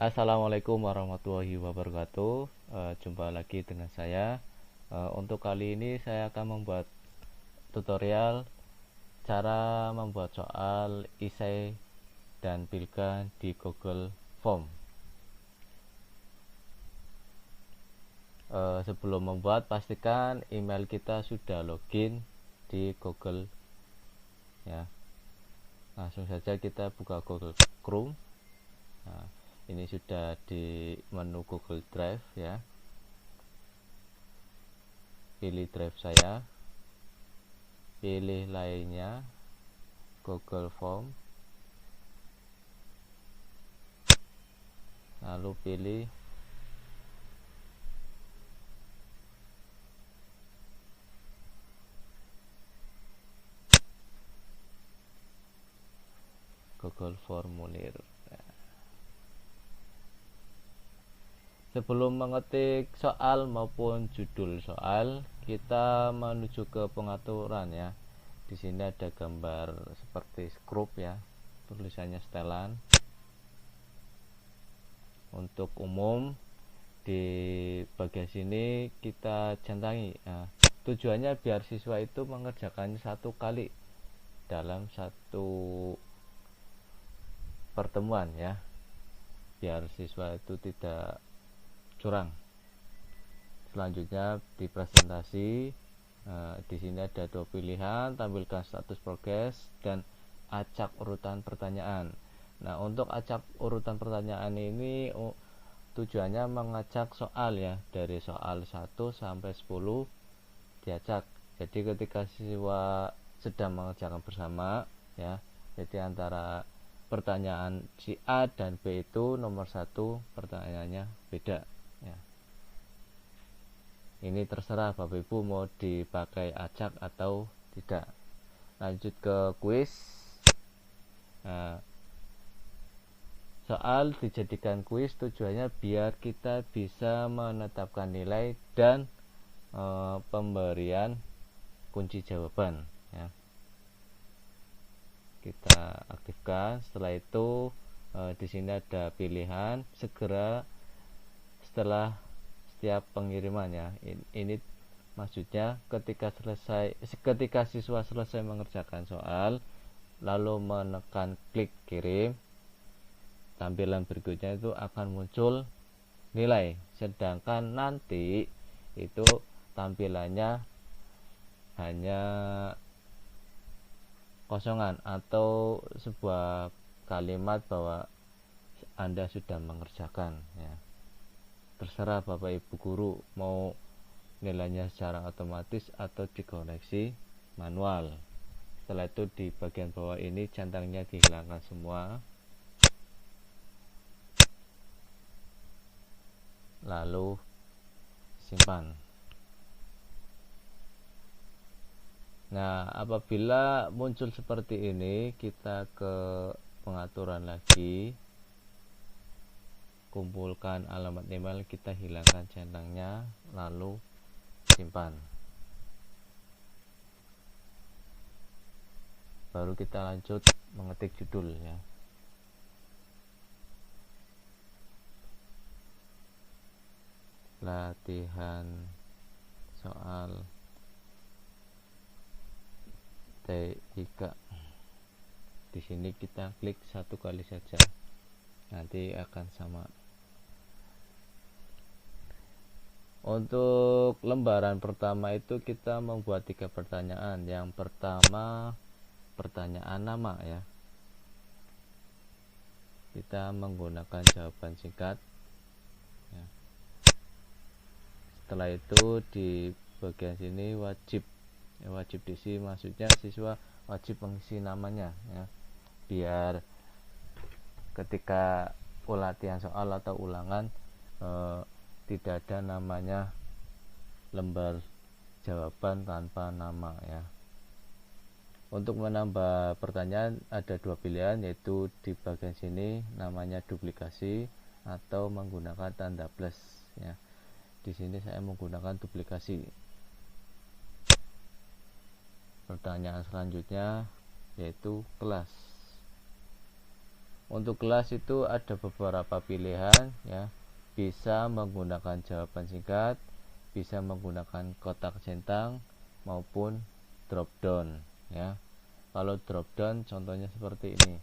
Assalamualaikum warahmatullahi wabarakatuh. Jumpa lagi dengan saya. Untuk kali ini saya akan membuat tutorial cara membuat soal esai dan pilga di Google Form. Sebelum membuat, pastikan email kita sudah login di Google ya. Langsung saja kita buka Google Chrome. Nah, ini sudah di menu Google Drive ya. Pilih drive saya, pilih lainnya, Google Form, lalu pilih Google Formulir. Sebelum mengetik soal maupun judul soal, kita menuju ke pengaturan ya. Di sini ada gambar seperti skrup ya, tulisannya setelan. Untuk umum di bagian sini kita centangi. Nah, tujuannya biar siswa itu mengerjakannya satu kali dalam satu pertemuan ya, biar siswa itu tidak curang. Selanjutnya di presentasi, di sini ada dua pilihan, tampilkan status progres dan acak urutan pertanyaan. Nah, untuk acak urutan pertanyaan ini tujuannya mengacak soal ya, dari soal 1 sampai 10 diacak. Jadi ketika siswa sedang mengerjakan bersama ya, jadi antara pertanyaan si A dan B itu nomor 1 pertanyaannya beda ya. Ini terserah Bapak Ibu mau dipakai acak atau tidak. Lanjut ke kuis. Nah, soal dijadikan kuis tujuannya biar kita bisa menetapkan nilai dan pemberian kunci jawaban ya. Kita aktifkan. Setelah itu di sini ada pilihan segera setelah setiap pengiriman ya. Ini maksudnya ketika siswa selesai mengerjakan soal lalu menekan klik kirim, tampilan berikutnya itu akan muncul nilai, sedangkan nanti itu tampilannya hanya kosongan atau sebuah kalimat bahwa Anda sudah mengerjakan ya. Terserah Bapak Ibu guru mau nilainya secara otomatis atau dikoreksi manual. Setelah itu di bagian bawah ini centangnya dihilangkan semua, lalu simpan. Nah, apabila muncul seperti ini, kita ke pengaturan lagi, kumpulkan alamat email, kita hilangkan centangnya, lalu simpan. Baru kita lanjut mengetik judul ya. Latihan soal T3. Di sini kita klik satu kali saja, nanti akan sama. Untuk lembaran pertama itu kita membuat 3 pertanyaan. Yang pertama pertanyaan nama ya. Kita menggunakan jawaban singkat ya. Setelah itu di bagian sini wajib diisi, maksudnya siswa wajib mengisi namanya ya, biar ketika latihan soal atau ulangan tidak ada namanya lembar jawaban tanpa nama ya. Untuk menambah pertanyaan ada 2 pilihan, yaitu di bagian sini namanya duplikasi atau menggunakan tanda plus ya. Di sini saya menggunakan duplikasi. Pertanyaan selanjutnya yaitu kelas. Untuk kelas itu ada beberapa pilihan ya, bisa menggunakan jawaban singkat, bisa menggunakan kotak centang maupun drop down ya. Kalau drop down contohnya seperti ini.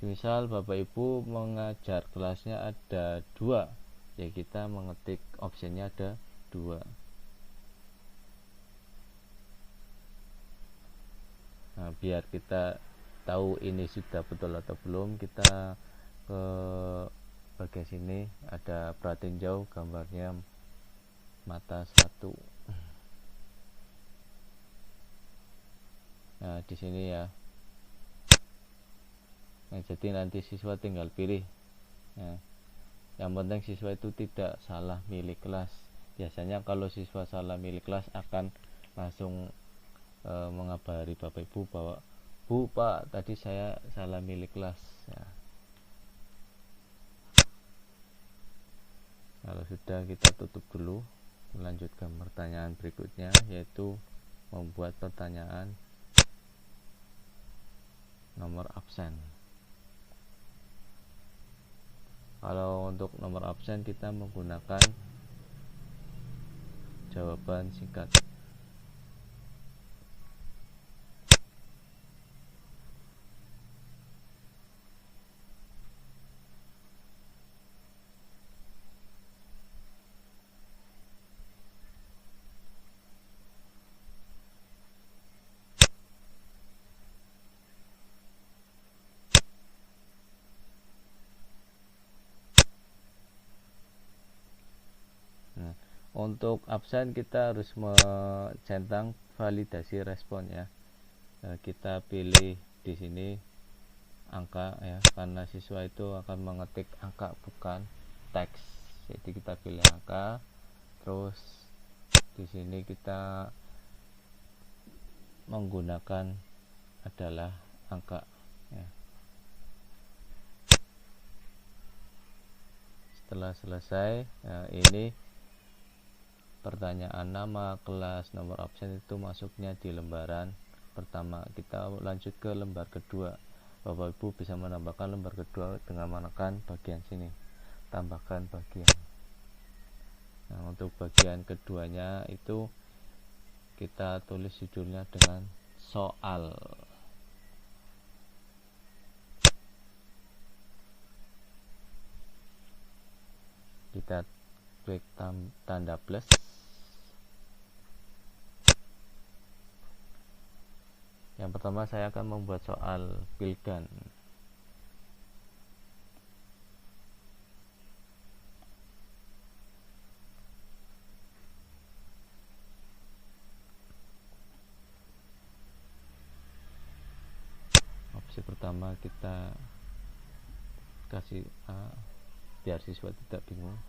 Misal Bapak Ibu mengajar kelasnya ada 2, ya kita mengetik optionnya ada 2. Nah, biar kita tahu ini sudah betul atau belum, kita ke bagian sini ada perhatiin jauh, gambarnya mata 1. Nah, di sini ya. Nah, jadi nanti siswa tinggal pilih. Nah, yang penting siswa itu tidak salah milih kelas. Biasanya kalau siswa salah milih kelas akan langsung mengabari Bapak Ibu bahwa Bu, Pak, tadi saya salah milih kelas ya. Kalau sudah, kita tutup dulu, melanjutkan pertanyaan berikutnya, yaitu membuat pertanyaan nomor absen. Kalau untuk nomor absen kita menggunakan jawaban singkat. Nah, untuk absen kita harus mencentang validasi respon ya. Kita pilih di sini angka ya, karena siswa itu akan mengetik angka bukan teks. Jadi kita pilih angka, terus di sini kita menggunakan adalah angka ya. Setelah selesai, nah ini pertanyaan nama, kelas, nomor absen itu masuknya di lembaran pertama. Kita lanjut ke lembar kedua. Bapak Ibu bisa menambahkan lembar kedua dengan menekan bagian sini, tambahkan bagian. Nah, untuk bagian keduanya itu kita tulis judulnya dengan soal. Kita klik tanda plus. Yang pertama saya akan membuat soal pilgan. Opsi pertama kita kasih A biar siswa tidak bingung.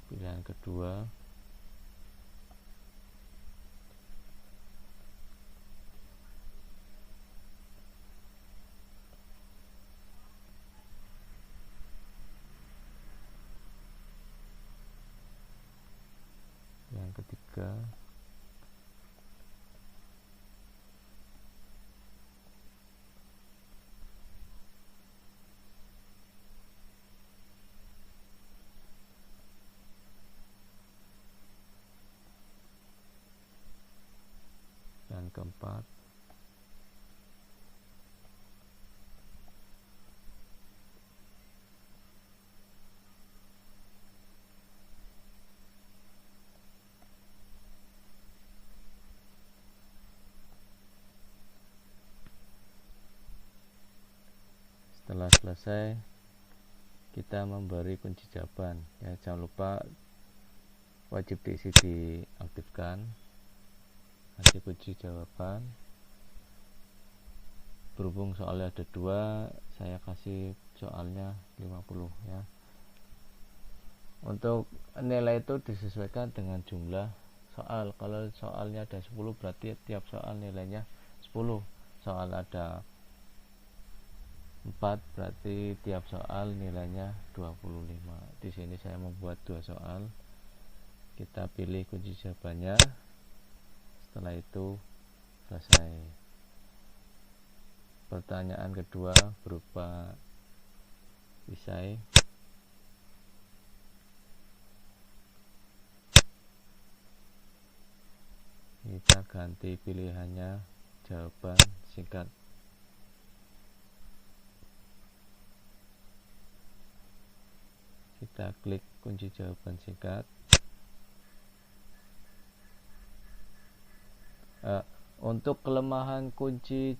Pilihan kedua, yang ketiga, yang keempat, setelah selesai kita memberi kunci jawaban ya. Jangan lupa wajib diisi diaktifkan, kasih kunci jawaban. Berhubung soalnya ada 2, saya kasih soalnya 50 ya. Untuk nilai itu disesuaikan dengan jumlah soal. Kalau soalnya ada 10 berarti tiap soal nilainya 10. Soal ada 4 berarti tiap soal nilainya 25. Di sini saya membuat 2 soal. Kita pilih kunci jawabannya. Setelah itu selesai. Pertanyaan kedua berupa esai. Kita ganti pilihannya jawaban singkat. Kita klik kunci jawaban singkat. Untuk kelemahan kunci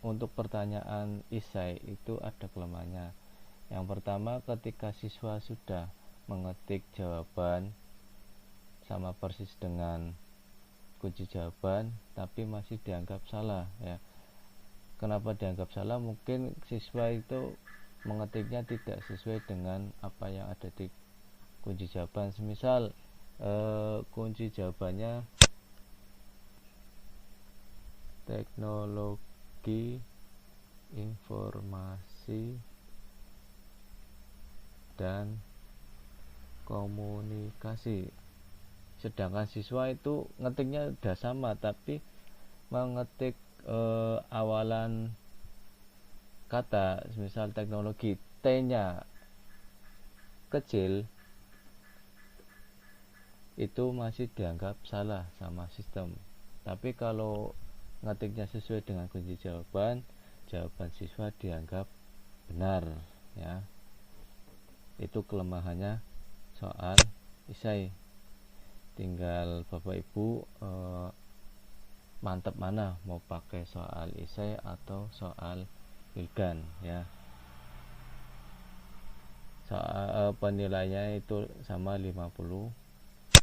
untuk pertanyaan esai itu ada kelemahannya. Yang pertama, ketika siswa sudah mengetik jawaban sama persis dengan kunci jawaban tapi masih dianggap salah ya. Kenapa dianggap salah? Mungkin siswa itu mengetiknya tidak sesuai dengan apa yang ada di kunci jawaban. Semisal kunci jawabannya teknologi informasi dan komunikasi, sedangkan siswa itu ngetiknya udah sama tapi mengetik awalan kata misal teknologi, T-nya kecil, itu masih dianggap salah sama sistem. Tapi kalau ngetiknya sesuai dengan kunci jawaban, jawaban siswa dianggap benar ya. Itu kelemahannya soal esai. Tinggal Bapak Ibu mantap mana mau pakai soal esai atau soal ilgan ya. Soal penilaiannya itu sama 50.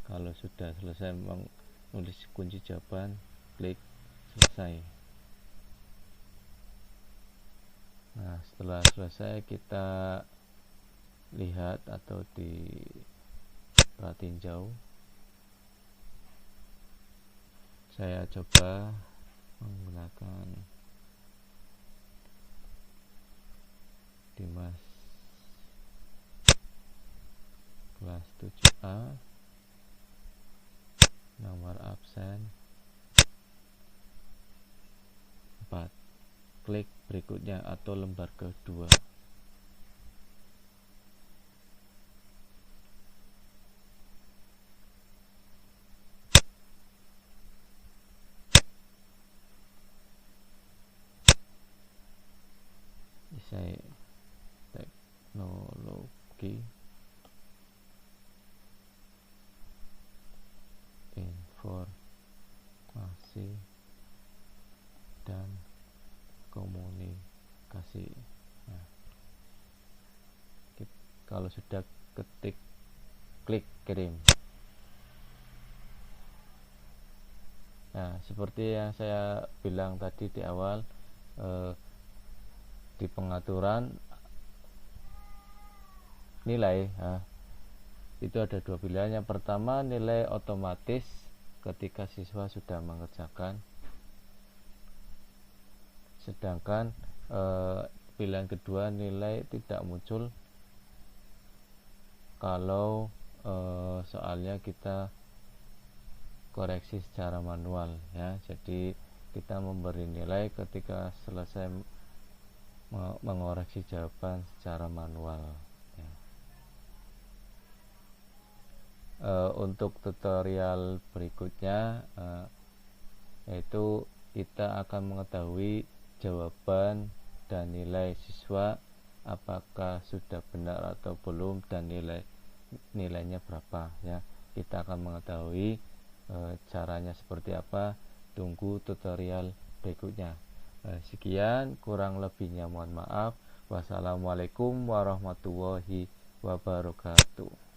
Kalau sudah selesai menulis kunci jawaban, klik selesai. Nah, setelah selesai kita lihat atau diperhatiin jauh. Saya coba menggunakan Dimas kelas 7A, nomor absen 4. Klik berikutnya atau lembar kedua. Esai teknologi informasi dan komunikasi. Nah, kalau sudah ketik, klik kirim. Nah, seperti yang saya bilang tadi di awal, di pengaturan nilai itu ada 2 pilihan. Yang pertama, nilai otomatis ketika siswa sudah mengerjakan, sedangkan pilihan kedua, nilai tidak muncul kalau soalnya kita koreksi secara manual ya. Jadi kita memberi nilai ketika selesai mengoreksi jawaban secara manual ya. Untuk tutorial berikutnya yaitu kita akan mengetahui jawaban dan nilai siswa apakah sudah benar atau belum dan nilainya berapa ya. Kita akan mengetahui caranya seperti apa. Tunggu tutorial berikutnya. Sekian, kurang lebihnya mohon maaf. Wassalamualaikum warahmatullahi wabarakatuh.